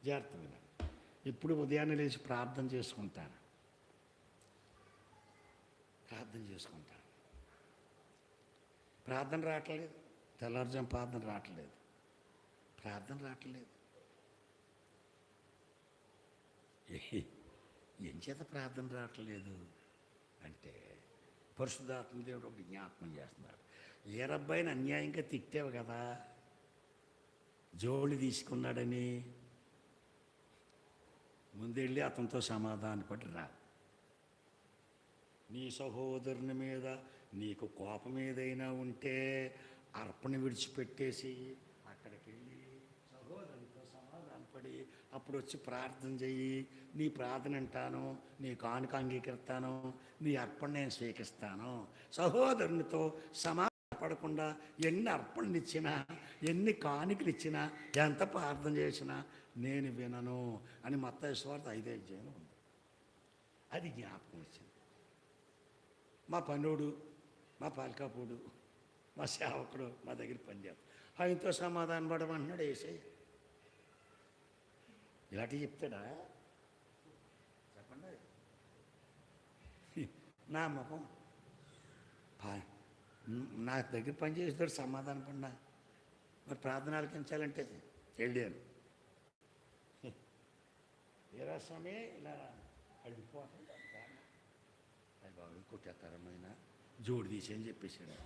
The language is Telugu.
జాగ్రత్త వినండి. ఇప్పుడు ఉదయాన్నే లేచి ప్రార్థన చేసుకుంటాను. ప్రార్థన రావట్లేదు. తెల్లారుజాము ప్రార్థన రావట్లేదు. ఏం చేత ప్రార్థన రావట్లేదు అంటే పరిశుద్ధాత్మ దేవుడు ఒకటి జ్ఞాపకం చేస్తున్నాడు. ఏ రబ్బాయిని అన్యాయంగా తిట్టావు కదా, జోళ్ళు తీసుకున్నాడని ముందెళ్ళి అతనితో సమాధానపడి రా. నీ సహోదరుని మీద నీకు కోపం ఏదైనా ఉంటే అర్పణ విడిచిపెట్టేసి అక్కడికి వెళ్ళి సహోదరునితో సమాధానపడి అప్పుడు వచ్చి ప్రార్థన చెయ్యి. నీ ప్రార్థన అంటాను, నీ కానుక అంగీకరిస్తాను, నీ అర్పణ నేను స్వీకరిస్తాను. సహోదరునితో సమాధానపడకుండా ఎన్ని అర్పణలు ఇచ్చినా, ఎన్ని కానుకలు ఇచ్చినా, ఎంత ప్రార్థన చేసినా నేను వినను అని మత్తయి సువార్త 5:5 ఉంది. అది జ్ఞాపకం వచ్చింది. మా పనుడు, మా పాలకాపుడు, మా సేవకుడు మా దగ్గర పనిచేస్తాడు. ఆయనతో సమాధానం పడమంటున్నాడు యేసయ్య. ఇలాంటివి చెప్తాడా? చెప్పండి. నా ముఖం నా దగ్గర పనిచేసేవాడు సమాధానం పడినా మరి ప్రార్థన ఆలకించాలంటే వెళ్ళాను. ఏ రాష్ట్రమే ఇలా అడిగిపోతుంది. అది బాగా కొట్టేతరమైన జోడు తీసేయని చెప్పేసాడు.